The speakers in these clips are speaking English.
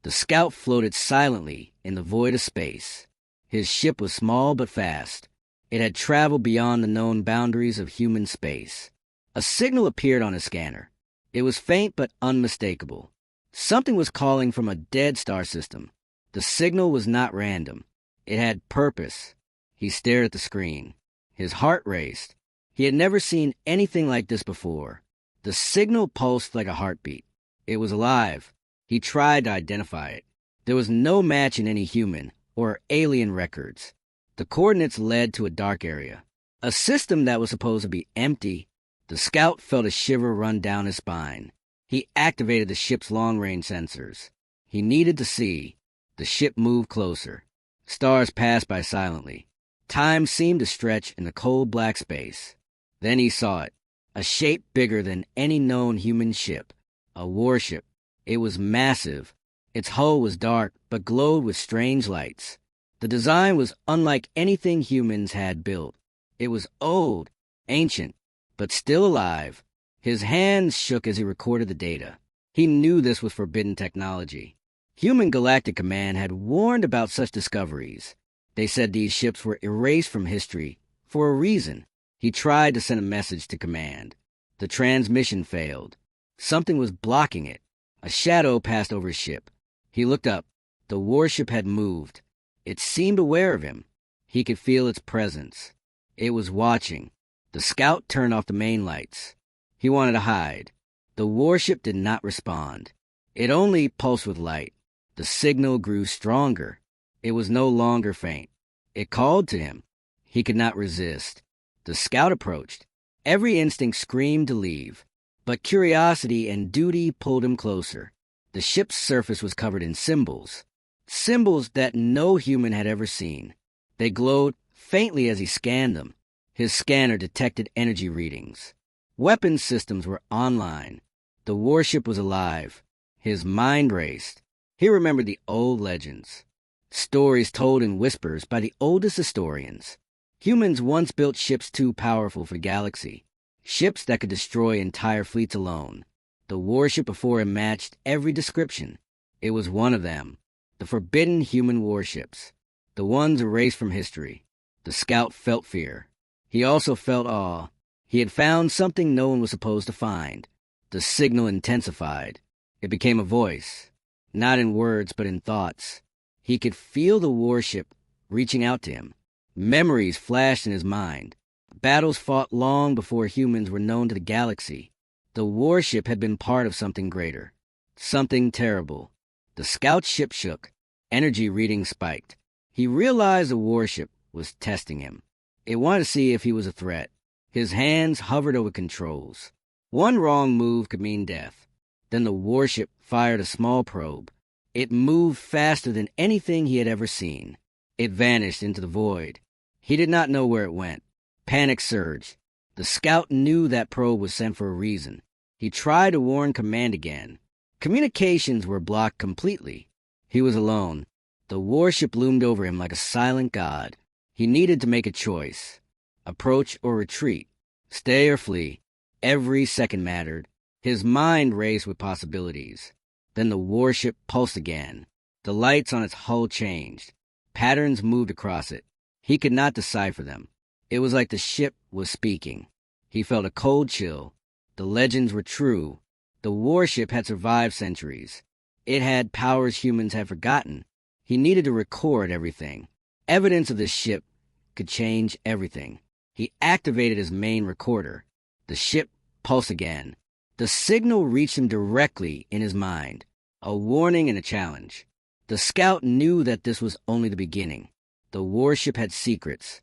The scout floated silently in the void of space. His ship was small but fast. It had traveled beyond the known boundaries of human space. A signal appeared on his scanner. It was faint but unmistakable. Something was calling from a dead star system. The signal was not random. It had purpose. He stared at the screen. His heart raced. He had never seen anything like this before. The signal pulsed like a heartbeat. It was alive. He tried to identify it. There was no match in any human or alien records. The coordinates led to a dark area, a system that was supposed to be empty. The scout felt a shiver run down his spine. He activated the ship's long-range sensors. He needed to see. The ship moved closer. Stars passed by silently. Time seemed to stretch in the cold black space. Then he saw it, a shape bigger than any known human ship, a warship. It was massive. Its hull was dark, but glowed with strange lights. The design was unlike anything humans had built. It was old, ancient, but still alive. His hands shook as he recorded the data. He knew this was forbidden technology. Human Galactic Command had warned about such discoveries. They said these ships were erased from history for a reason. He tried to send a message to Command. The transmission failed. Something was blocking it. A shadow passed over his ship. He looked up. The warship had moved. It seemed aware of him. He could feel its presence. It was watching. The scout turned off the main lights. He wanted to hide. The warship did not respond. It only pulsed with light. The signal grew stronger. It was no longer faint. It called to him. He could not resist. The scout approached. Every instinct screamed to leave, but curiosity and duty pulled him closer. The ship's surface was covered in symbols that no human had ever seen. They glowed faintly as he scanned them. His scanner detected energy readings. Weapons systems were online. The warship was alive. His mind raced. He remembered the old legends, stories told in whispers by the oldest historians. Humans once built ships too powerful for the galaxy, ships that could destroy entire fleets alone. The warship before him matched every description. It was one of them, the forbidden human warships, the ones erased from history. The scout felt fear. He also felt awe. He had found something no one was supposed to find. The signal intensified. It became a voice, not in words but in thoughts. He could feel the warship reaching out to him. Memories flashed in his mind. Battles fought long before humans were known to the galaxy. The warship had been part of something greater, something terrible. The scout's ship shook. Energy readings spiked. He realized the warship was testing him. It wanted to see if he was a threat. His hands hovered over controls. One wrong move could mean death. Then the warship fired a small probe. It moved faster than anything he had ever seen. It vanished into the void. He did not know where it went. Panic surged. The scout knew that probe was sent for a reason. He tried to warn Command again. Communications were blocked completely. He was alone. The warship loomed over him like a silent god. He needed to make a choice. Approach or retreat. Stay or flee. Every second mattered. His mind raced with possibilities. Then the warship pulsed again. The lights on its hull changed. Patterns moved across it. He could not decipher them. It was like the ship was speaking. He felt a cold chill. The legends were true. The warship had survived centuries. It had powers humans had forgotten. He needed to record everything. Evidence of the ship could change everything. He activated his main recorder. The ship pulsed again. The signal reached him directly in his mind, a warning and a challenge. The scout knew that this was only the beginning. The warship had secrets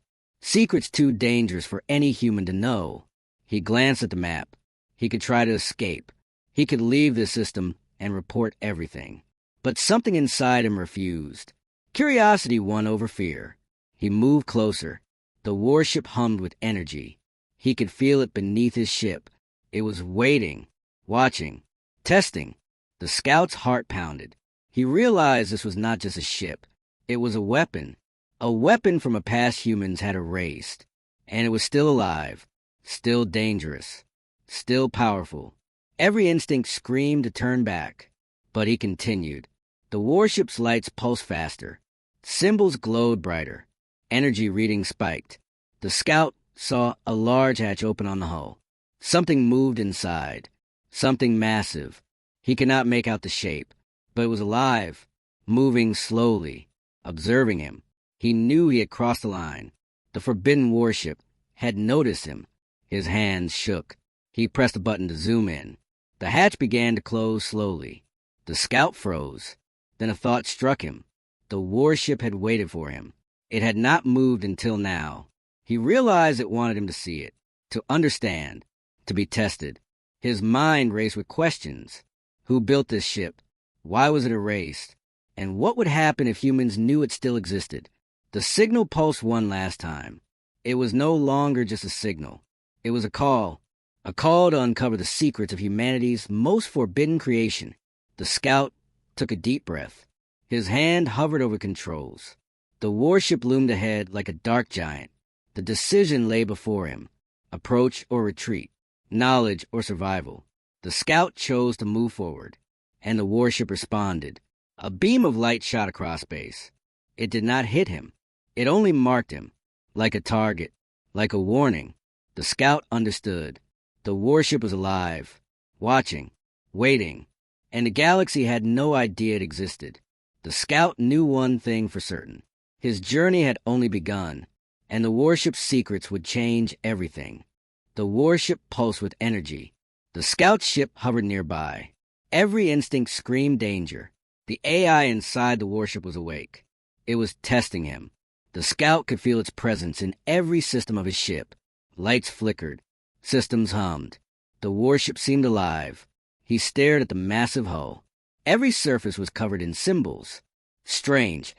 too dangerous for any human to know. He glanced at the map. He could try to escape. He could leave the system and report everything. But something inside him refused. Curiosity won over fear. He moved closer. The warship hummed with energy. He could feel it beneath his ship. It was waiting, watching, testing. The scout's heart pounded. He realized this was not just a ship. It was a weapon from a past humans had erased. And it was still alive, still dangerous, still powerful. Every instinct screamed to turn back. But he continued. The warship's lights pulsed faster. Symbols glowed brighter. Energy readings spiked. The scout saw a large hatch open on the hull. Something moved inside. Something massive. He could not make out the shape, but it was alive, moving slowly, observing him. He knew he had crossed the line. The forbidden warship had noticed him. His hands shook. He pressed a button to zoom in. The hatch began to close slowly. The scout froze. Then a thought struck him. The warship had waited for him. It had not moved until now. He realized it wanted him to see it, to understand, to be tested. His mind raced with questions. Who built this ship? Why was it erased? And what would happen if humans knew it still existed? The signal pulsed one last time. It was no longer just a signal. It was a call to uncover the secrets of humanity's most forbidden creation. The scout took a deep breath. His hand hovered over controls. The warship loomed ahead like a dark giant. The decision lay before him. Approach or retreat. Knowledge or survival. The scout chose to move forward, and the warship responded. A beam of light shot across space. It did not hit him. It only marked him, like a target, like a warning. The scout understood. The warship was alive, watching, waiting, and the galaxy had no idea it existed. The scout knew one thing for certain. His journey had only begun, and the warship's secrets would change everything. The warship pulsed with energy. The scout's ship hovered nearby. Every instinct screamed danger. The AI inside the warship was awake. It was testing him. The scout could feel its presence in every system of his ship. Lights flickered. Systems hummed. The warship seemed alive. He stared at the massive hull. Every surface was covered in symbols. Strange,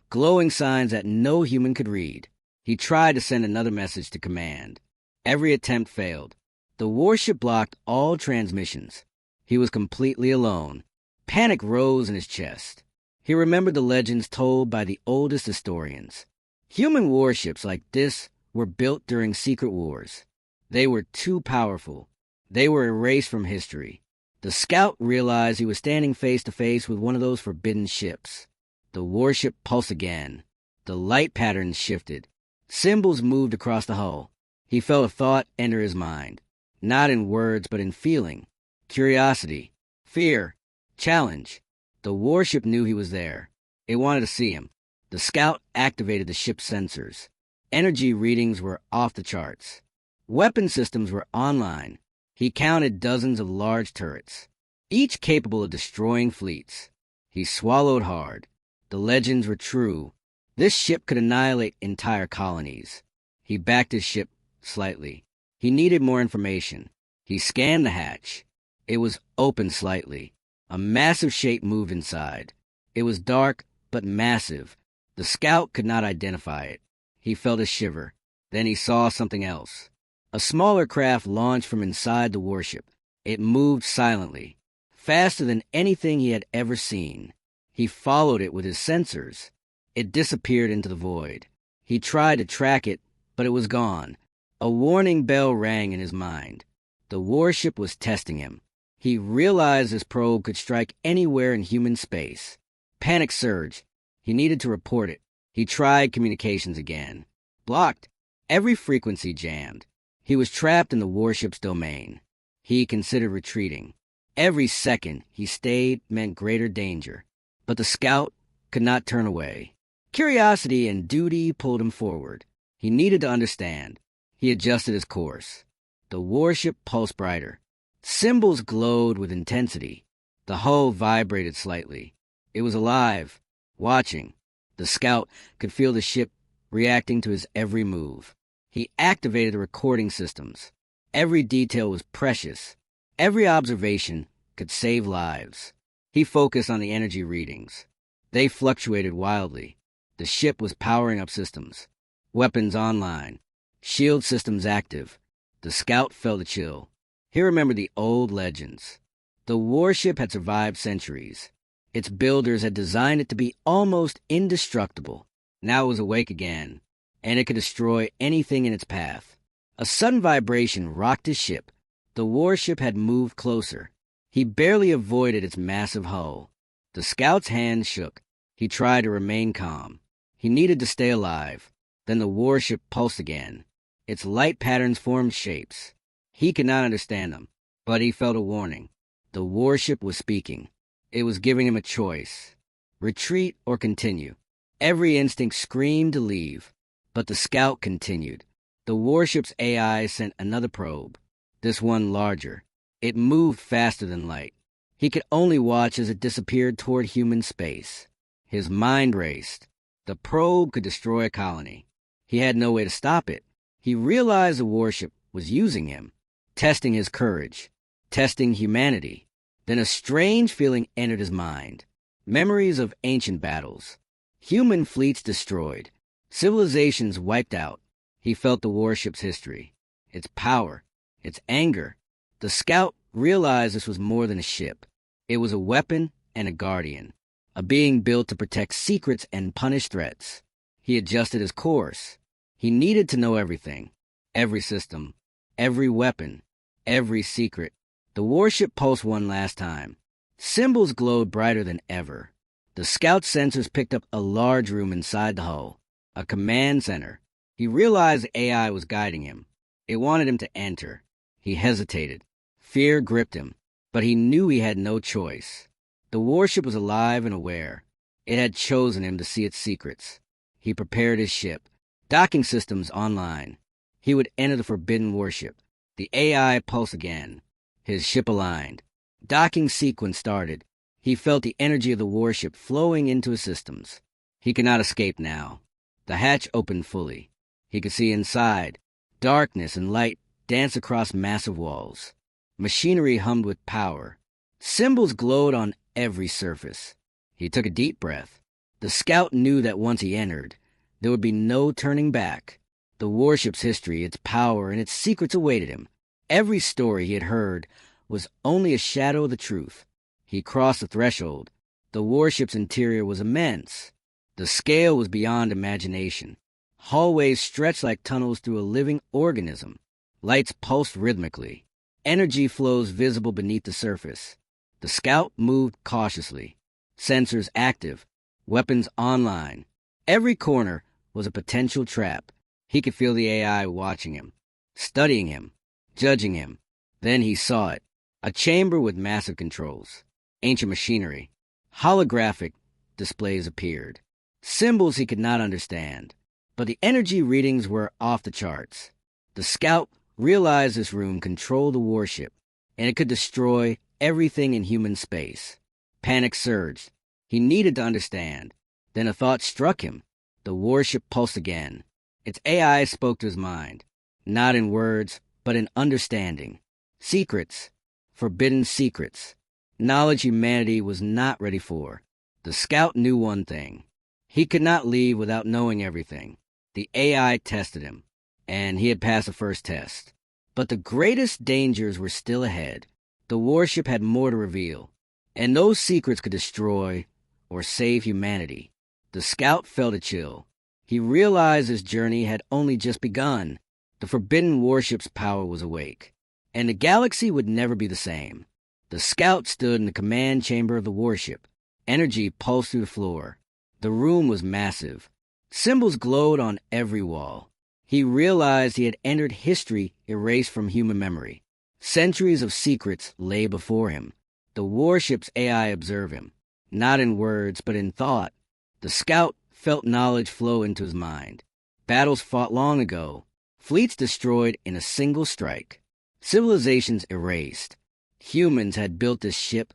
glowing signs that no human could read. He tried to send another message to command. Every attempt failed. The warship blocked all transmissions. He was completely alone. Panic rose in his chest. He remembered the legends told by the oldest historians. Human warships like this were built during secret wars. They were too powerful. They were erased from history. The scout realized he was standing face to face with one of those forbidden ships. The warship pulsed again. The light patterns shifted. Symbols moved across the hull. He felt a thought enter his mind. Not in words, but in feeling. Curiosity. Fear. Challenge. The warship knew he was there. It wanted to see him. The scout activated the ship's sensors. Energy readings were off the charts. Weapon systems were online. He counted dozens of large turrets, each capable of destroying fleets. He swallowed hard. The legends were true. This ship could annihilate entire colonies. He backed his ship slightly. He needed more information. He scanned the hatch. It was open slightly. A massive shape moved inside. It was dark, but massive. The scout could not identify it. He felt a shiver. Then he saw something else. A smaller craft launched from inside the warship. It moved silently, faster than anything he had ever seen. He followed it with his sensors. It disappeared into the void. He tried to track it, but it was gone. A warning bell rang in his mind. The warship was testing him. He realized his probe could strike anywhere in human space. Panic surged. He needed to report it. He tried communications again. Blocked. Every frequency jammed. He was trapped in the warship's domain. He considered retreating. Every second he stayed meant greater danger. But the scout could not turn away. Curiosity and duty pulled him forward. He needed to understand. He adjusted his course. The warship pulsed brighter. Symbols glowed with intensity. The hull vibrated slightly. It was alive, watching. The scout could feel the ship reacting to his every move. He activated the recording systems. Every detail was precious. Every observation could save lives. He focused on the energy readings. They fluctuated wildly. The ship was powering up systems. Weapons online. Shield systems active. The scout felt a chill. He remembered the old legends. The warship had survived centuries. Its builders had designed it to be almost indestructible. Now it was awake again, and it could destroy anything in its path. A sudden vibration rocked his ship. The warship had moved closer. He barely avoided its massive hull. The scout's hand shook. He tried to remain calm. He needed to stay alive. Then the warship pulsed again. Its light patterns formed shapes. He could not understand them, but he felt a warning. The warship was speaking. It was giving him a choice: retreat or continue. Every instinct screamed to leave, but the scout continued. The warship's AI sent another probe, this one larger. It moved faster than light. He could only watch as it disappeared toward human space. His mind raced. The probe could destroy a colony. He had no way to stop it. He realized the warship was using him, testing his courage, testing humanity. Then a strange feeling entered his mind. Memories of ancient battles. Human fleets destroyed. Civilizations wiped out. He felt the warship's history, its power, its anger. The scout realized this was more than a ship. It was a weapon and a guardian, a being built to protect secrets and punish threats. He adjusted his course. He needed to know everything, every system, every weapon, every secret. The warship pulsed one last time. Symbols glowed brighter than ever. The scout's sensors picked up a large room inside the hull, a command center. He realized the AI was guiding him. It wanted him to enter. He hesitated. Fear gripped him, but he knew he had no choice. The warship was alive and aware. It had chosen him to see its secrets. He prepared his ship, docking systems online. He would enter the forbidden warship. The AI pulsed again. His ship aligned. Docking sequence started. He felt the energy of the warship flowing into his systems. He could not escape now. The hatch opened fully. He could see inside. Darkness and light danced across massive walls. Machinery hummed with power. Symbols glowed on every surface. He took a deep breath. The scout knew that once he entered, there would be no turning back. The warship's history, its power, and its secrets awaited him. Every story he had heard was only a shadow of the truth. He crossed the threshold. The warship's interior was immense. The scale was beyond imagination. Hallways stretched like tunnels through a living organism. Lights pulsed rhythmically. Energy flows visible beneath the surface. The scout moved cautiously. Sensors active. Weapons online. Every corner was a potential trap. He could feel the AI watching him, studying him, judging him. Then he saw it. A chamber with massive controls. Ancient machinery. Holographic displays appeared. Symbols he could not understand. But the energy readings were off the charts. The scout realized this room controlled the warship, and it could destroy everything in human space. Panic surged. He needed to understand. Then a thought struck him. The warship pulsed again. Its AI spoke to his mind, not in words, but in understanding. Secrets. Forbidden secrets. Knowledge humanity was not ready for. The scout knew one thing. He could not leave without knowing everything. The AI tested him, and he had passed the first test. But the greatest dangers were still ahead. The warship had more to reveal, and those secrets could destroy or save humanity. The scout felt a chill. He realized his journey had only just begun. The forbidden warship's power was awake, and the galaxy would never be the same. The scout stood in the command chamber of the warship. Energy pulsed through the floor. The room was massive. Symbols glowed on every wall. He realized he had entered history erased from human memory. Centuries of secrets lay before him. The warship's AI observed him, not in words, but in thought. The scout felt knowledge flow into his mind. Battles fought long ago. Fleets destroyed in a single strike. Civilizations erased. Humans had built this ship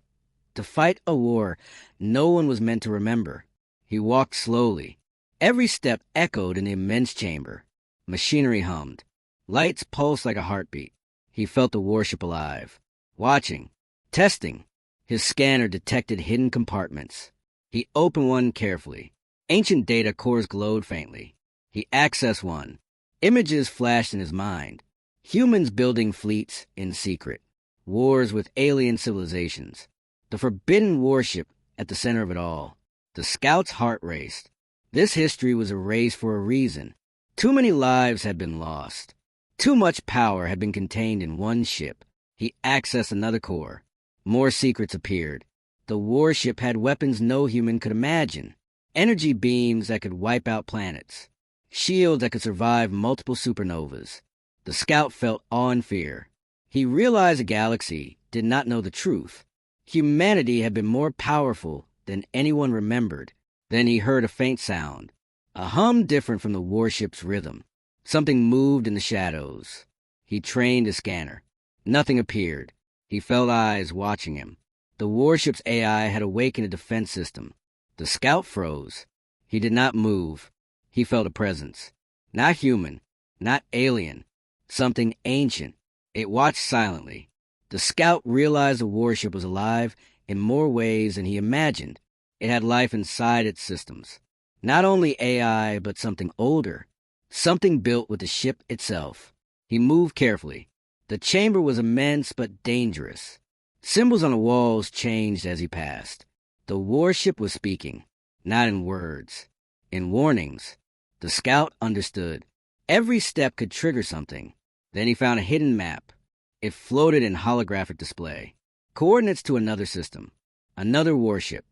to fight a war no one was meant to remember. He walked slowly. Every step echoed in the immense chamber. Machinery hummed. Lights pulsed like a heartbeat. He felt the warship alive. Watching. Testing. His scanner detected hidden compartments. He opened one carefully. Ancient data cores glowed faintly. He accessed one. Images flashed in his mind. Humans building fleets in secret. Wars with alien civilizations. The forbidden warship at the center of it all. The scout's heart raced. This history was erased for a reason. Too many lives had been lost. Too much power had been contained in one ship. He accessed another core. More secrets appeared. The warship had weapons no human could imagine. Energy beams that could wipe out planets. Shields that could survive multiple supernovas. The scout felt awe and fear. He realized the galaxy did not know the truth. Humanity had been more powerful than anyone remembered. Then he heard a faint sound, a hum different from the warship's rhythm. Something moved in the shadows. He trained his scanner. Nothing appeared. He felt eyes watching him. The warship's AI had awakened a defense system. The scout froze. He did not move. He felt a presence. Not human, not alien. Something ancient. It watched silently. The scout realized the warship was alive in more ways than he imagined. It had life inside its systems. Not only AI, but something older. Something built with the ship itself. He moved carefully. The chamber was immense but dangerous. Symbols on the walls changed as he passed. The warship was speaking, not in words, in warnings. The scout understood. Every step could trigger something. Then he found a hidden map. It floated in holographic display. Coordinates to another system. Another warship.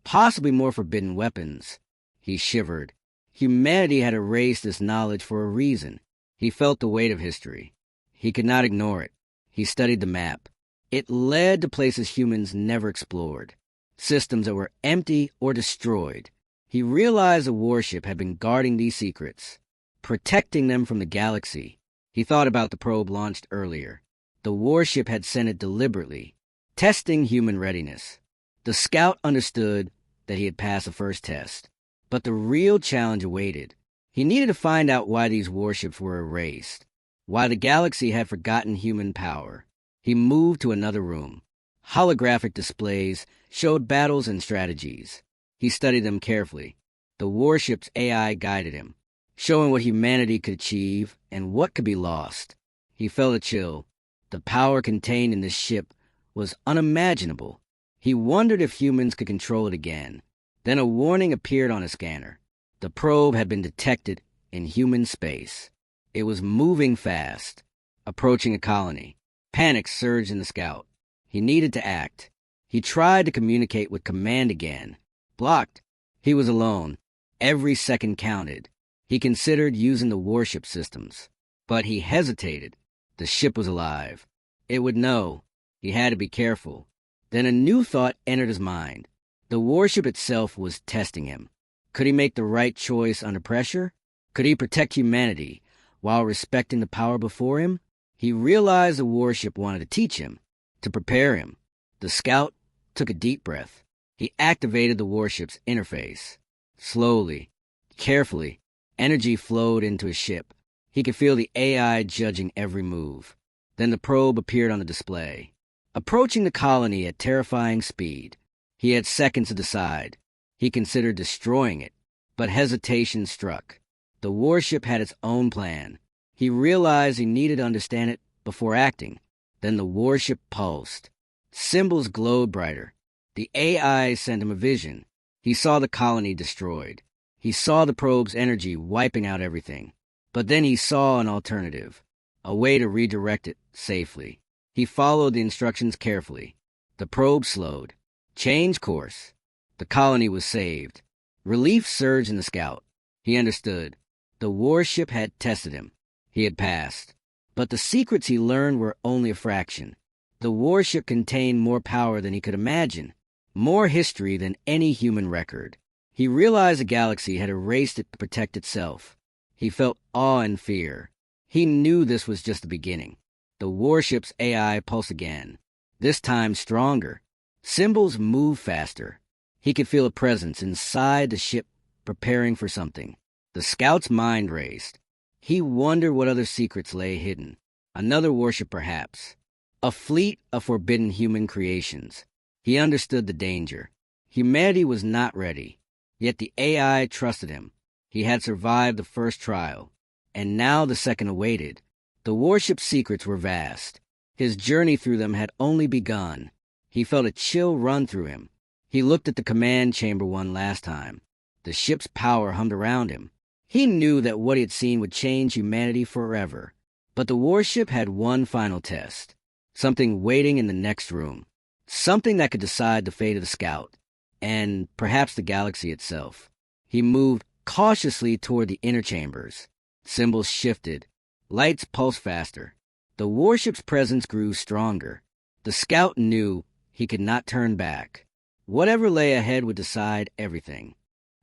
Possibly more forbidden weapons. He shivered. Humanity had erased this knowledge for a reason. He felt the weight of history. He could not ignore it. He studied the map. It led to places humans never explored. Systems that were empty or destroyed. He realized the warship had been guarding these secrets, protecting them from the galaxy. He thought about the probe launched earlier. The warship had sent it deliberately, testing human readiness. The scout understood that he had passed the first test, but the real challenge awaited. He needed to find out why these warships were erased, why the galaxy had forgotten human power. He moved to another room. Holographic displays showed battles and strategies. He studied them carefully. The warship's AI guided him, showing what humanity could achieve and what could be lost. He felt a chill. The power contained in this ship was unimaginable. He wondered if humans could control it again. Then a warning appeared on a scanner. The probe had been detected in human space. It was moving fast, approaching a colony. Panic surged in the scout. He needed to act. He tried to communicate with command again. Blocked. He was alone. Every second counted. He considered using the warship systems. But he hesitated. The ship was alive. It would know. He had to be careful. Then a new thought entered his mind. The warship itself was testing him. Could he make the right choice under pressure? Could he protect humanity while respecting the power before him? He realized the warship wanted to teach him, to prepare him. The scout took a deep breath. He activated the warship's interface. Slowly, carefully, energy flowed into his ship. He could feel the AI judging every move. Then the probe appeared on the display, approaching the colony at terrifying speed. He had seconds to decide. He considered destroying it, but hesitation struck. The warship had its own plan. He realized he needed to understand it before acting. Then the warship pulsed. Symbols glowed brighter. The AI sent him a vision. He saw the colony destroyed. He saw the probe's energy wiping out everything. But then he saw an alternative, a way to redirect it safely. He followed the instructions carefully. The probe slowed. Changed course. The colony was saved. Relief surged in the scout. He understood. The warship had tested him. He had passed. But the secrets he learned were only a fraction. The warship contained more power than he could imagine, more history than any human record. He realized the galaxy had erased it to protect itself. He felt awe and fear. He knew this was just the beginning. The warship's AI pulsed again, this time stronger. Symbols moved faster. He could feel a presence inside the ship preparing for something. The scout's mind raced. He wondered what other secrets lay hidden. Another warship, perhaps. A fleet of forbidden human creations. He understood the danger. Humanity was not ready. Yet the AI trusted him. He had survived the first trial, and now the second awaited. The warship's secrets were vast. His journey through them had only begun. He felt a chill run through him. He looked at the command chamber one last time. The ship's power hummed around him. He knew that what he had seen would change humanity forever. But the warship had one final test, something waiting in the next room. something that could decide the fate of the scout, and perhaps the galaxy itself. He moved cautiously toward the inner chambers. Symbols shifted. Lights pulsed faster. The warship's presence grew stronger. The scout knew he could not turn back. Whatever lay ahead would decide everything.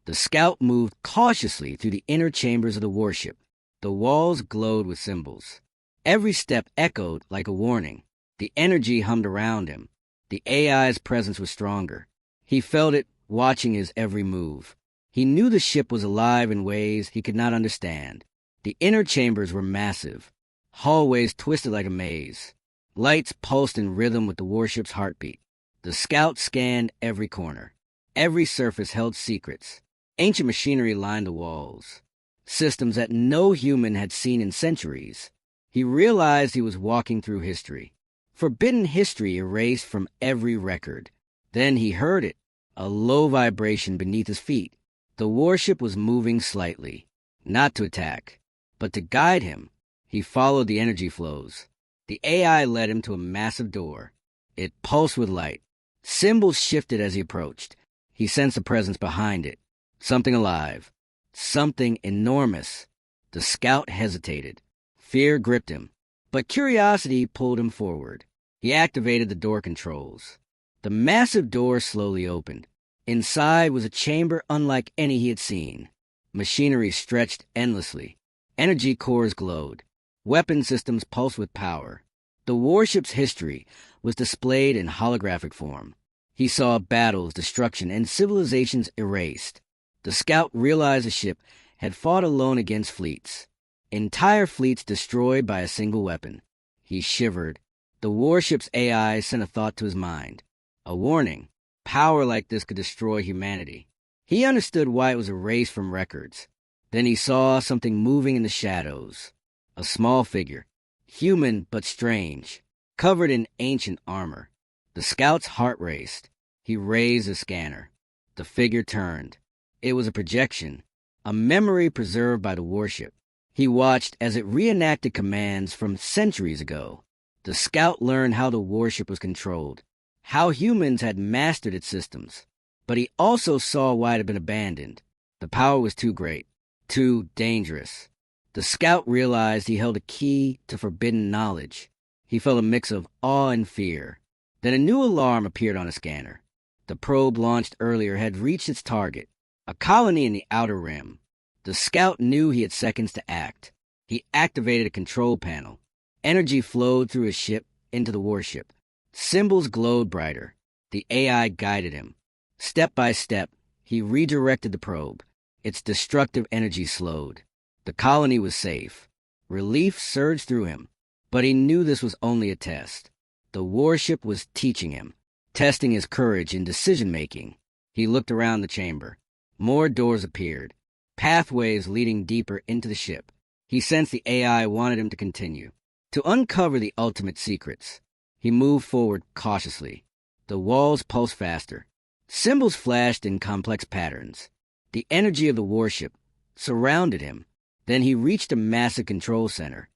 The scout moved cautiously through the inner chambers of the warship. The walls glowed with symbols. Every step echoed like a warning. The energy hummed around him. The AI's presence was stronger. He felt it, watching his every move. He knew the ship was alive in ways he could not understand. The inner chambers were massive. Hallways twisted like a maze. Lights pulsed in rhythm with the warship's heartbeat. The scout scanned every corner. Every surface held secrets. Ancient machinery lined the walls. Systems that no human had seen in centuries. He realized he was walking through history. Forbidden history erased from every record. Then he heard it, a low vibration beneath his feet. The warship was moving slightly, not to attack, but to guide him. He followed the energy flows. The AI led him to a massive door. It pulsed with light. Symbols shifted as he approached. He sensed a presence behind it. Something alive. Something enormous. The scout hesitated. Fear gripped him, but curiosity pulled him forward. He activated the door controls. The massive door slowly opened. Inside was a chamber unlike any he had seen. Machinery stretched endlessly. Energy cores glowed. Weapon systems pulsed with power. The warship's history was displayed in holographic form. He saw battles, destruction, and civilizations erased. The scout realized the ship had fought alone against fleets. Entire fleets destroyed by a single weapon. He shivered. The warship's AI sent a thought to his mind. A warning. Power like this could destroy humanity. He understood why it was erased from records. Then he saw something moving in the shadows. A small figure, human but strange, covered in ancient armor. The scout's heart raced. He raised a scanner. The figure turned. It was a projection, a memory preserved by the warship. He watched as it reenacted commands from centuries ago. The scout learned how the warship was controlled, how humans had mastered its systems. But he also saw why it had been abandoned. The power was too great, too dangerous. The scout realized he held a key to forbidden knowledge. He felt a mix of awe and fear. Then a new alarm appeared on a scanner. The probe launched earlier had reached its target, a colony in the outer rim. The scout knew he had seconds to act. He activated a control panel. Energy flowed through his ship into the warship. Symbols glowed brighter. The AI guided him. Step by step, he redirected the probe. Its destructive energy slowed. The colony was safe. Relief surged through him, but he knew this was only a test. The warship was teaching him, testing his courage and decision-making. He looked around the chamber. More doors appeared, pathways leading deeper into the ship. He sensed the AI wanted him to continue, to uncover the ultimate secrets. He moved forward cautiously. The walls pulsed faster. Symbols flashed in complex patterns. The energy of the warship surrounded him. Then he reached a massive control center.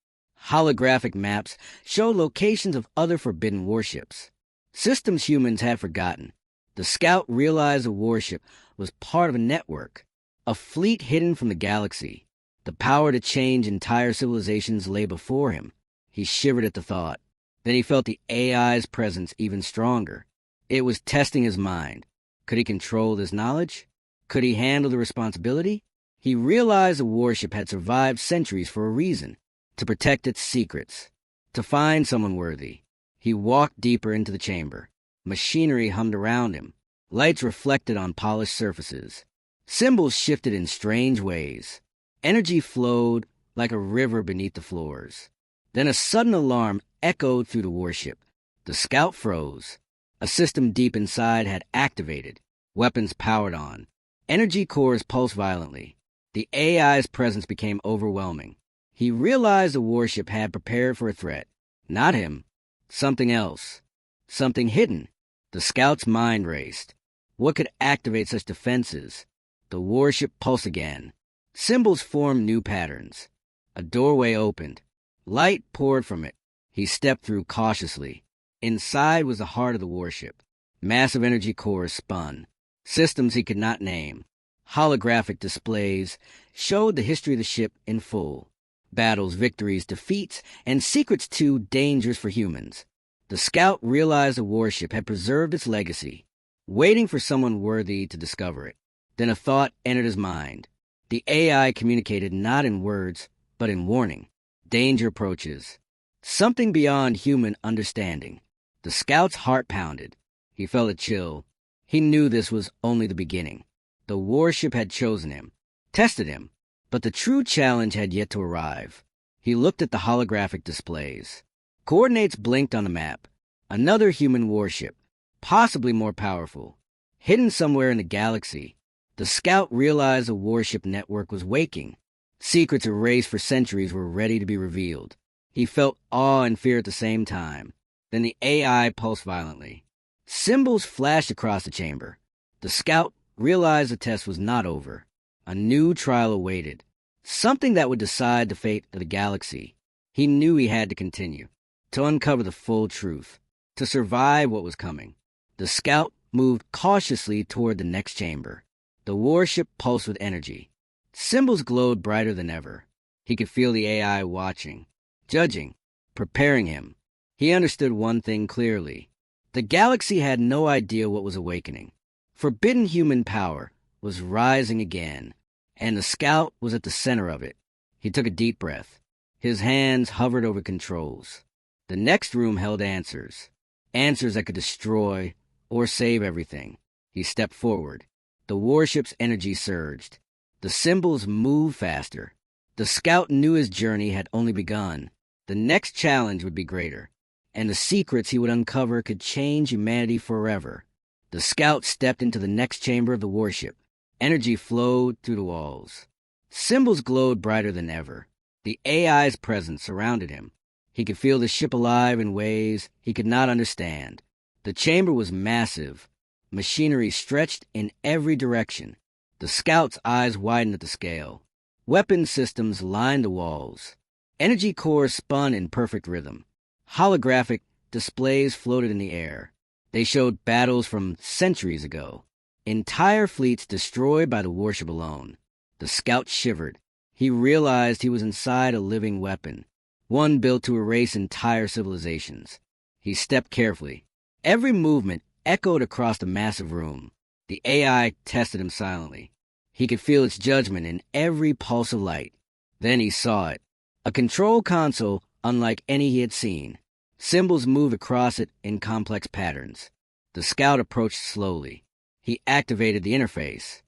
Holographic maps showed locations of other forbidden warships. Systems humans had forgotten. The scout realized the warship was part of a network, a fleet hidden from the galaxy. The power to change entire civilizations lay before him. He shivered at the thought. Then he felt the AI's presence even stronger. It was testing his mind. Could he control this knowledge? Could he handle the responsibility? He realized the warship had survived centuries for a reason, to protect its secrets, to find someone worthy. He walked deeper into the chamber. Machinery hummed around him. Lights reflected on polished surfaces. Symbols shifted in strange ways. Energy flowed like a river beneath the floors. Then a sudden alarm echoed through the warship. The scout froze. A system deep inside had activated. Weapons powered on. Energy cores pulsed violently. The AI's presence became overwhelming. He realized the warship had prepared for a threat. Not him. Something else. Something hidden. The scout's mind raced. What could activate such defenses? The warship pulsed again. Symbols formed new patterns. A doorway opened. Light poured from it. He stepped through cautiously. Inside was the heart of the warship. Massive energy cores spun. Systems he could not name. Holographic displays showed the history of the ship in full. Battles, victories, defeats, and secrets too dangerous for humans. The scout realized the warship had preserved its legacy, waiting for someone worthy to discover it. Then a thought entered his mind. The AI communicated not in words, but in warning. Danger approaches. Something beyond human understanding. The scout's heart pounded. He felt a chill. He knew this was only the beginning. The warship had chosen him, tested him, but the true challenge had yet to arrive. He looked at the holographic displays. Coordinates blinked on the map. Another human warship, possibly more powerful, hidden somewhere in the galaxy. The scout realized the warship network was waking. Secrets erased for centuries were ready to be revealed. He felt awe and fear at the same time. Then the AI pulsed violently. Symbols flashed across the chamber. The scout realized the test was not over. A new trial awaited. Something that would decide the fate of the galaxy. He knew he had to continue, to uncover the full truth, to survive what was coming. The scout moved cautiously toward the next chamber. The warship pulsed with energy. Symbols glowed brighter than ever. He could feel the AI watching, judging, preparing him. He understood one thing clearly. The galaxy had no idea what was awakening. Forbidden human power was rising again, and the scout was at the center of it. He took a deep breath. His hands hovered over controls. The next room held answers. Answers that could destroy or save everything. He stepped forward. The warship's energy surged. The symbols moved faster. The scout knew his journey had only begun. The next challenge would be greater, and the secrets he would uncover could change humanity forever. The scout stepped into the next chamber of the warship. Energy flowed through the walls. Symbols glowed brighter than ever. The AI's presence surrounded him. He could feel the ship alive in ways he could not understand. The chamber was massive. Machinery stretched in every direction. The scout's eyes widened at the scale. Weapon systems lined the walls. Energy cores spun in perfect rhythm. Holographic displays floated in the air. They showed battles from centuries ago. Entire fleets destroyed by the warship alone. The scout shivered. He realized he was inside a living weapon, one built to erase entire civilizations. He stepped carefully. Every movement echoed across the massive room. The AI tested him silently. He could feel its judgment in every pulse of light. Then he saw it. A control console unlike any he had seen. Symbols moved across it in complex patterns. The scout approached slowly. He activated the interface.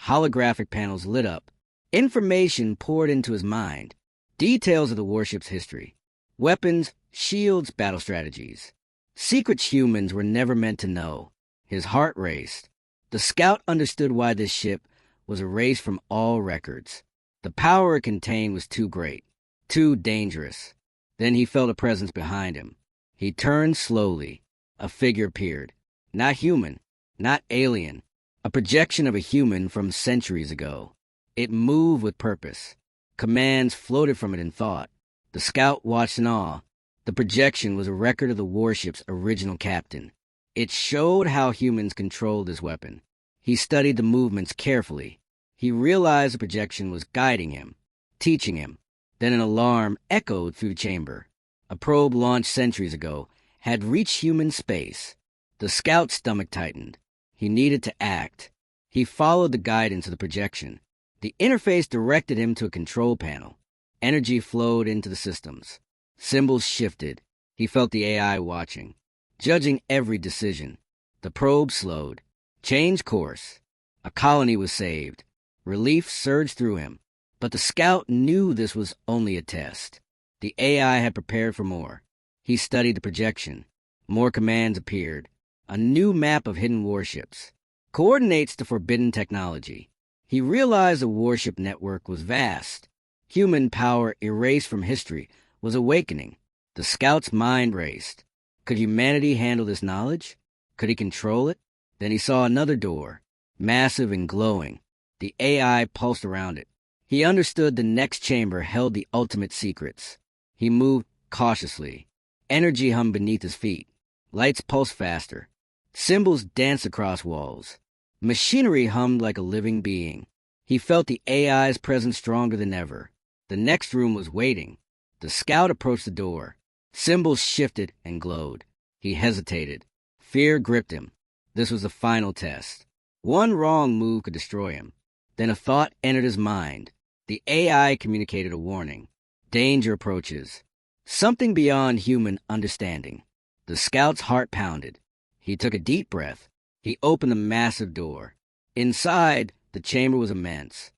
Holographic panels lit up. Information poured into his mind. Details of the warship's history. Weapons, shields, battle strategies. Secrets humans were never meant to know. His heart raced. The scout understood why this ship was erased from all records. The power it contained was too great, too dangerous. Then he felt a presence behind him. He turned slowly. A figure appeared. Not human, not alien. A projection of a human from centuries ago. It moved with purpose. Commands floated from it in thought. The scout watched in awe. The projection was a record of the warship's original captain. It showed how humans controlled this weapon. He studied the movements carefully. He realized the projection was guiding him, teaching him. Then an alarm echoed through the chamber. A probe launched centuries ago had reached human space. The scout's stomach tightened. He needed to act. He followed the guidance of the projection. The interface directed him to a control panel. Energy flowed into the systems. Symbols shifted. He felt the AI watching, judging every decision. The probe slowed, changed course. A colony was saved. Relief surged through him. But the scout knew this was only a test. The AI had prepared for more. He studied the projection. More commands appeared. A new map of hidden warships. Coordinates to forbidden technology. He realized the warship network was vast. Human power erased from history was awakening. The scout's mind raced. Could humanity handle this knowledge? Could he control it? Then he saw another door, massive and glowing. The AI pulsed around it. He understood the next chamber held the ultimate secrets. He moved cautiously. Energy hummed beneath his feet. Lights pulsed faster. Symbols danced across walls. Machinery hummed like a living being. He felt the AI's presence stronger than ever. The next room was waiting. The scout approached the door. Symbols shifted and glowed. He hesitated. Fear gripped him. This was the final test. One wrong move could destroy him. Then a thought entered his mind. The AI communicated a warning. Danger approaches. Something beyond human understanding. The scout's heart pounded. He took a deep breath. He opened the massive door. Inside, the chamber was immense.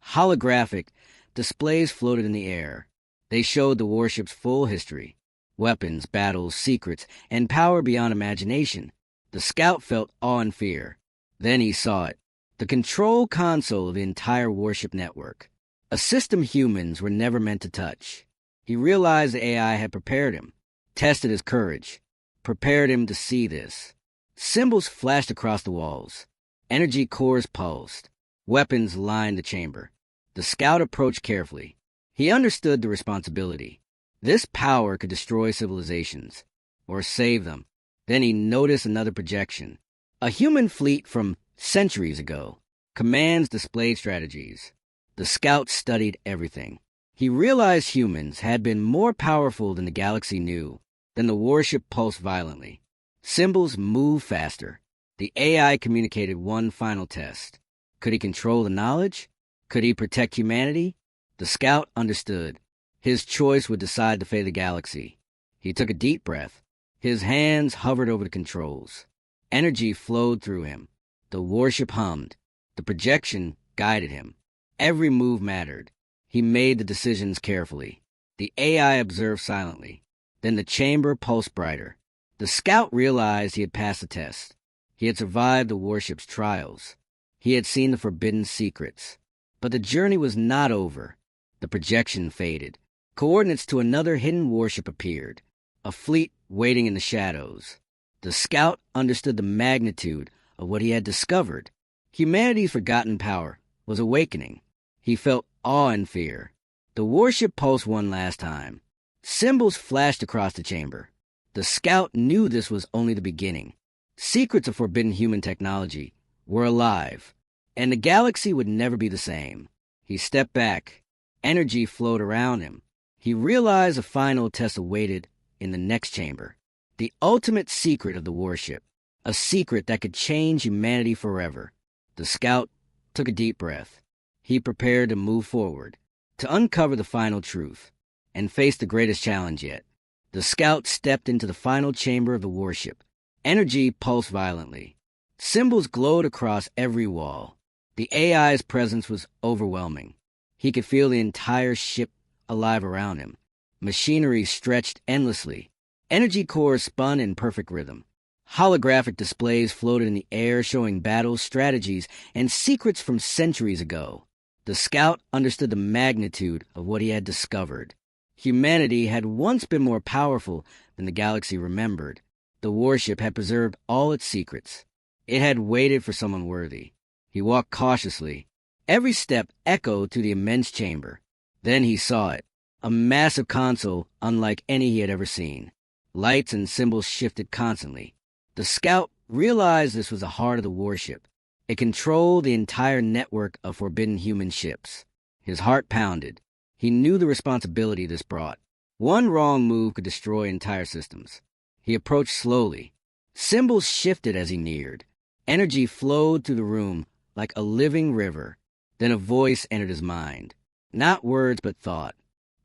Holographic displays floated in the air. They showed the warship's full history. Weapons, battles, secrets, and power beyond imagination. The scout felt awe and fear. Then he saw it. The control console of the entire warship network. A system humans were never meant to touch. He realized the AI had prepared him, tested his courage, prepared him to see this. Symbols flashed across the walls. Energy cores pulsed. Weapons lined the chamber. The scout approached carefully. He understood the responsibility. This power could destroy civilizations, or save them. Then he noticed another projection. A human fleet from centuries ago. Commands displayed strategies. The scout studied everything. He realized humans had been more powerful than the galaxy knew. Then the warship pulsed violently. Symbols moved faster. The AI communicated one final test. Could he control the knowledge? Could he protect humanity? The scout understood. His choice would decide the fate of the galaxy. He took a deep breath. His hands hovered over the controls. Energy flowed through him. The warship hummed. The projection guided him. Every move mattered. He made the decisions carefully. The AI observed silently. Then the chamber pulsed brighter. The scout realized he had passed the test. He had survived the warship's trials. He had seen the forbidden secrets. But the journey was not over. The projection faded. Coordinates to another hidden warship appeared. A fleet waiting in the shadows. The scout understood the magnitude of what he had discovered. Humanity's forgotten power was awakening. He felt awe and fear. The warship pulsed one last time. Symbols flashed across the chamber. The scout knew this was only the beginning. Secrets of forbidden human technology were alive, and the galaxy would never be the same. He stepped back. Energy flowed around him. He realized a final test awaited in the next chamber. The ultimate secret of the warship. A secret that could change humanity forever. The scout took a deep breath. He prepared to move forward, to uncover the final truth, and face the greatest challenge yet. The scout stepped into the final chamber of the warship. Energy pulsed violently. Symbols glowed across every wall. The AI's presence was overwhelming. He could feel the entire ship alive around him. Machinery stretched endlessly. Energy cores spun in perfect rhythm. Holographic displays floated in the air showing battles, strategies, and secrets from centuries ago. The scout understood the magnitude of what he had discovered. Humanity had once been more powerful than the galaxy remembered. The warship had preserved all its secrets. It had waited for someone worthy. He walked cautiously. Every step echoed through the immense chamber. Then he saw it, a massive console unlike any he had ever seen. Lights and symbols shifted constantly. The scout realized this was the heart of the warship. It controlled the entire network of forbidden human ships. His heart pounded. He knew the responsibility this brought. One wrong move could destroy entire systems. He approached slowly. Symbols shifted as he neared. Energy flowed through the room like a living river. Then a voice entered his mind. Not words, but thought.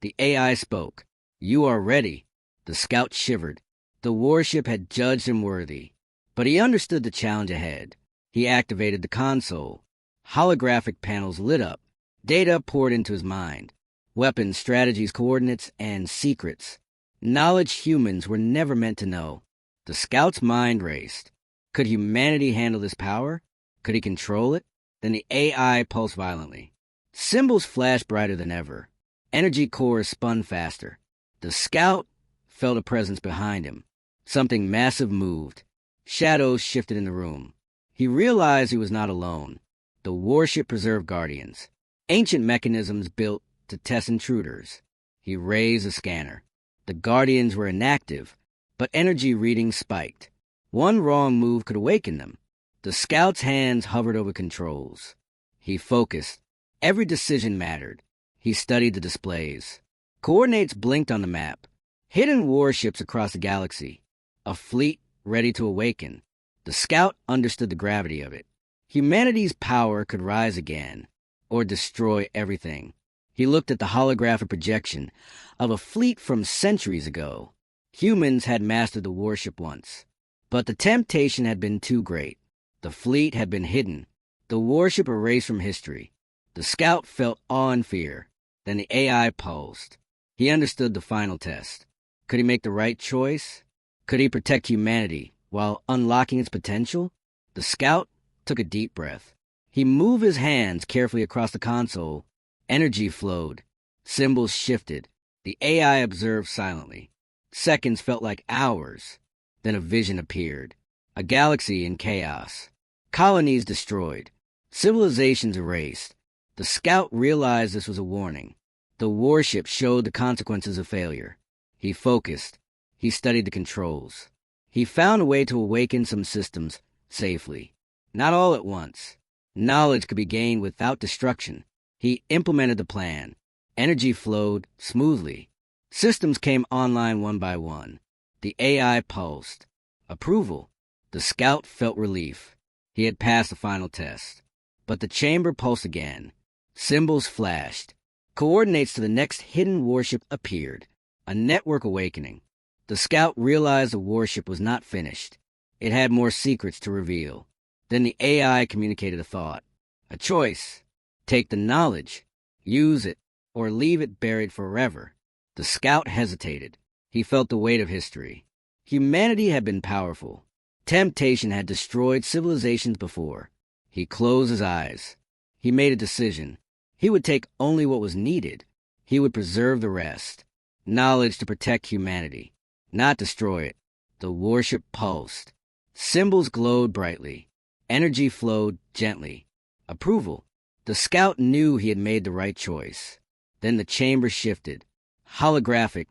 The AI spoke. "You are ready." The scout shivered. The warship had judged him worthy. But he understood the challenge ahead. He activated the console. Holographic panels lit up. Data poured into his mind. Weapons, strategies, coordinates, and secrets. Knowledge humans were never meant to know. The scout's mind raced. Could humanity handle this power? Could he control it? Then the AI pulsed violently. Symbols flashed brighter than ever. Energy cores spun faster. The scout felt a presence behind him. Something massive moved. Shadows shifted in the room. He realized he was not alone. The warship preserved guardians. Ancient mechanisms built to test intruders. He raised a scanner. The guardians were inactive, but energy readings spiked. One wrong move could awaken them. The scout's hands hovered over controls. He focused. Every decision mattered. He studied the displays. Coordinates blinked on the map. Hidden warships across the galaxy. A fleet ready to awaken. The scout understood the gravity of it. Humanity's power could rise again, or destroy everything. He looked at the holographic projection of a fleet from centuries ago. Humans had mastered the warship once, but the temptation had been too great. The fleet had been hidden, the warship erased from history. The scout felt awe and fear. Then the AI pulsed. He understood the final test. Could he make the right choice? Could he protect humanity while unlocking its potential? The scout took a deep breath. He moved his hands carefully across the console. Energy flowed. Symbols shifted. The AI observed silently. Seconds felt like hours. Then a vision appeared. A galaxy in chaos. Colonies destroyed. Civilizations erased. The scout realized this was a warning. The warship showed the consequences of failure. He focused. He studied the controls. He found a way to awaken some systems safely. Not all at once. Knowledge could be gained without destruction. He implemented the plan. Energy flowed smoothly. Systems came online one by one. The AI pulsed. Approval. The scout felt relief. He had passed the final test. But the chamber pulsed again. Symbols flashed. Coordinates to the next hidden warship appeared. A network awakening. The scout realized the warship was not finished. It had more secrets to reveal. Then the AI communicated a thought. A choice. Take the knowledge, use it, or leave it buried forever. The scout hesitated. He felt the weight of history. Humanity had been powerful. Temptation had destroyed civilizations before. He closed his eyes. He made a decision. He would take only what was needed. He would preserve the rest. Knowledge to protect humanity, not destroy it. The warship pulsed. Symbols glowed brightly. Energy flowed gently. Approval. The scout knew he had made the right choice. Then the chamber shifted. Holographic.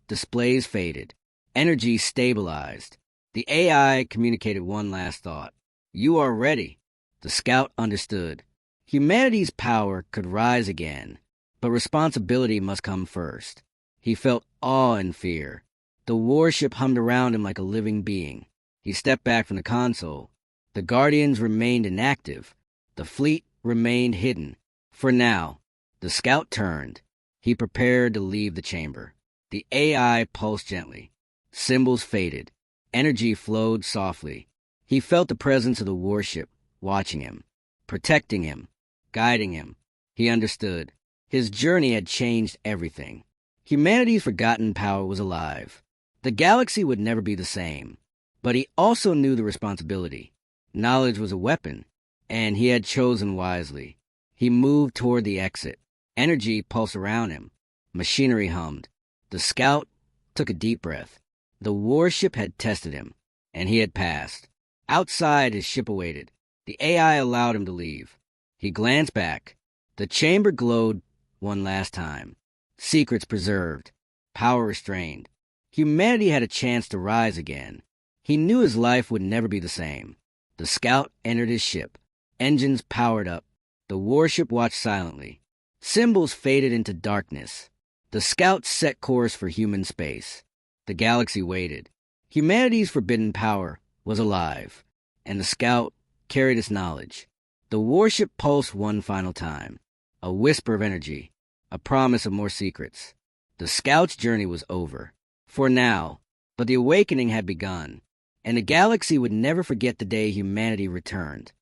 Displays faded. Energy stabilized. The AI communicated one last thought. You are ready. The scout understood. Humanity's power could rise again, but responsibility must come first. He felt awe and fear. The warship hummed around him like a living being. He stepped back from the console. The Guardians remained inactive. The fleet remained hidden. For now, the scout turned. He prepared to leave the chamber. The AI pulsed gently. Symbols faded. Energy flowed softly. He felt the presence of the warship, watching him, protecting him, guiding him. He understood. His journey had changed everything. Humanity's forgotten power was alive. The galaxy would never be the same. But he also knew the responsibility. Knowledge was a weapon, and he had chosen wisely. He moved toward the exit. Energy pulsed around him. Machinery hummed. The scout took a deep breath. The warship had tested him, and he had passed. Outside, his ship awaited. The AI allowed him to leave. He glanced back. The chamber glowed one last time. Secrets preserved. Power restrained. Humanity had a chance to rise again. He knew his life would never be the same. The scout entered his ship. Engines powered up. The warship watched silently. Symbols faded into darkness. The scout set course for human space. The galaxy waited. Humanity's forbidden power was alive, and the scout carried its knowledge. The warship pulsed one final time. A whisper of energy. A promise of more secrets. The scout's journey was over. For now, but the awakening had begun, and the galaxy would never forget the day humanity returned.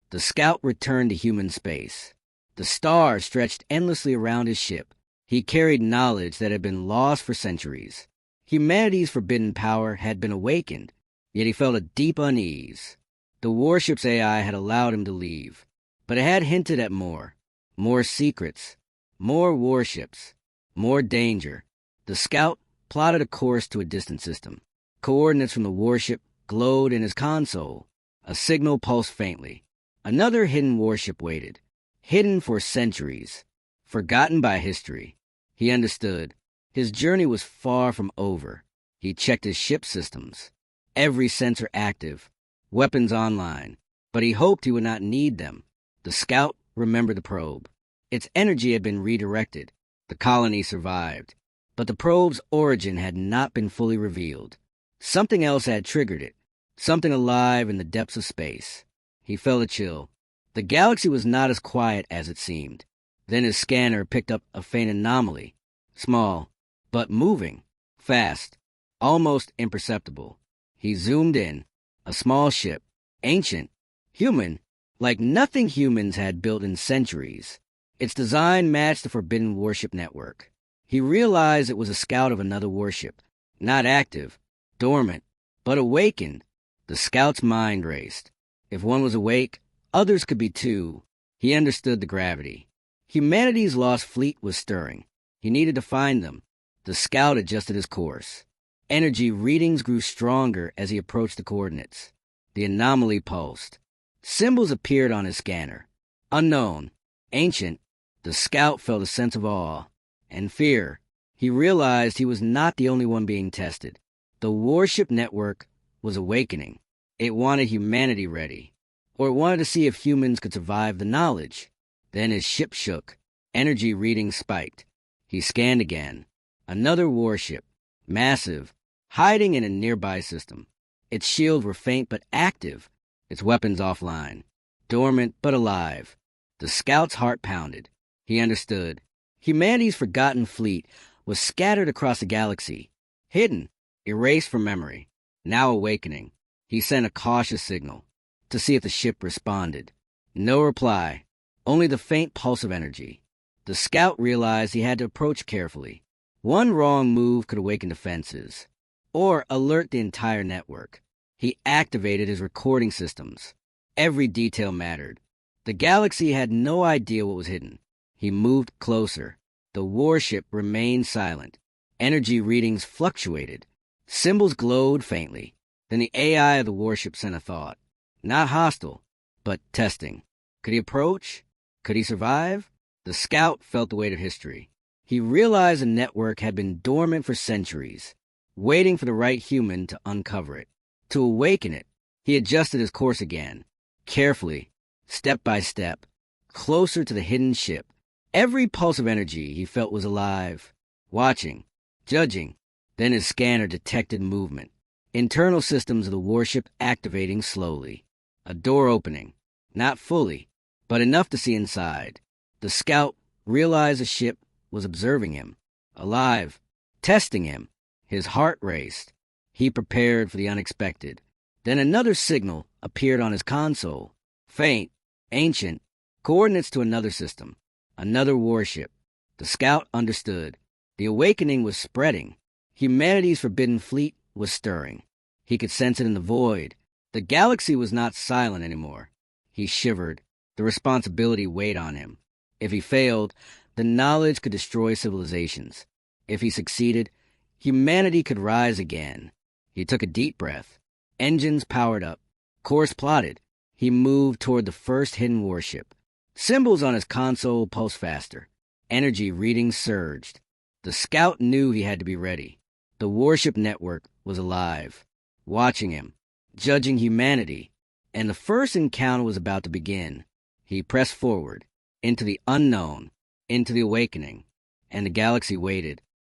The scout returned to human space. The stars stretched endlessly around his ship. He carried knowledge that had been lost for centuries. Humanity's forbidden power had been awakened, yet he felt a deep unease. The warship's AI had allowed him to leave, but it had hinted at more. More secrets, more warships, more danger. The scout plotted a course to a distant system. Coordinates from the warship glowed in his console. A signal pulsed faintly. Another hidden warship waited. Hidden for centuries. Forgotten by history. He understood. His journey was far from over. He checked his ship systems. Every sensor active, weapons online, but he hoped he would not need them. The scout remembered the probe. Its energy had been redirected. The colony survived. But the probe's origin had not been fully revealed. Something else had triggered it. Something alive in the depths of space. He felt a chill. The galaxy was not as quiet as it seemed. Then his scanner picked up a faint anomaly. Small, but moving. Fast. Almost imperceptible. He zoomed in. A small ship. Ancient. Human. Like nothing humans had built in centuries. Its design matched the forbidden warship network. He realized it was a scout of another warship. Not active. Dormant. But awakened. The scout's mind raced. If one was awake, others could be too. He understood the gravity. Humanity's lost fleet was stirring. He needed to find them. The scout adjusted his course. Energy readings grew stronger as he approached the coordinates. The anomaly pulsed. Symbols appeared on his scanner. Unknown. Ancient. The scout felt a sense of awe and fear. He realized he was not the only one being tested. The warship network was awakening. It wanted humanity ready. Or it wanted to see if humans could survive the knowledge. Then his ship shook. Energy readings spiked. He scanned again. Another warship. Massive. Hiding in a nearby system. Its shields were faint but active. Its weapons offline. Dormant but alive. The scout's heart pounded. He understood. Humanity's forgotten fleet was scattered across the galaxy. Hidden. Erased from memory. Now awakening. He sent a cautious signal to see if the ship responded. No reply. Only the faint pulse of energy. The scout realized he had to approach carefully. One wrong move could awaken defenses, or alert the entire network. He activated his recording systems. Every detail mattered. The galaxy had no idea what was hidden. He moved closer. The warship remained silent. Energy readings fluctuated. Symbols glowed faintly. Then the AI of the warship sent a thought. Not hostile, but testing. Could he approach? Could he survive? The scout felt the weight of history. He realized the network had been dormant for centuries, waiting for the right human to uncover it, to awaken it. He adjusted his course again, carefully, step by step, closer to the hidden ship. Every pulse of energy he felt was alive, watching, judging. Then his scanner detected movement. Internal systems of the warship activating slowly. A door opening, not fully, but enough to see inside. The scout realized the ship was observing him, alive, testing him. His heart raced. He prepared for the unexpected. Then another signal appeared on his console. Faint, ancient, coordinates to another system, another warship. The scout understood. The awakening was spreading. Humanity's forbidden fleet was stirring. He could sense it in the void. The galaxy was not silent anymore. He shivered. The responsibility weighed on him. If he failed, the knowledge could destroy civilizations. If he succeeded, humanity could rise again. He took a deep breath. Engines powered up. Course plotted. He moved toward the first hidden warship. Symbols on his console pulsed faster. Energy readings surged. The scout knew he had to be ready. The warship network was alive, watching him, judging humanity, and the first encounter was about to begin. He pressed forward, into the unknown, into the awakening, and the galaxy waited.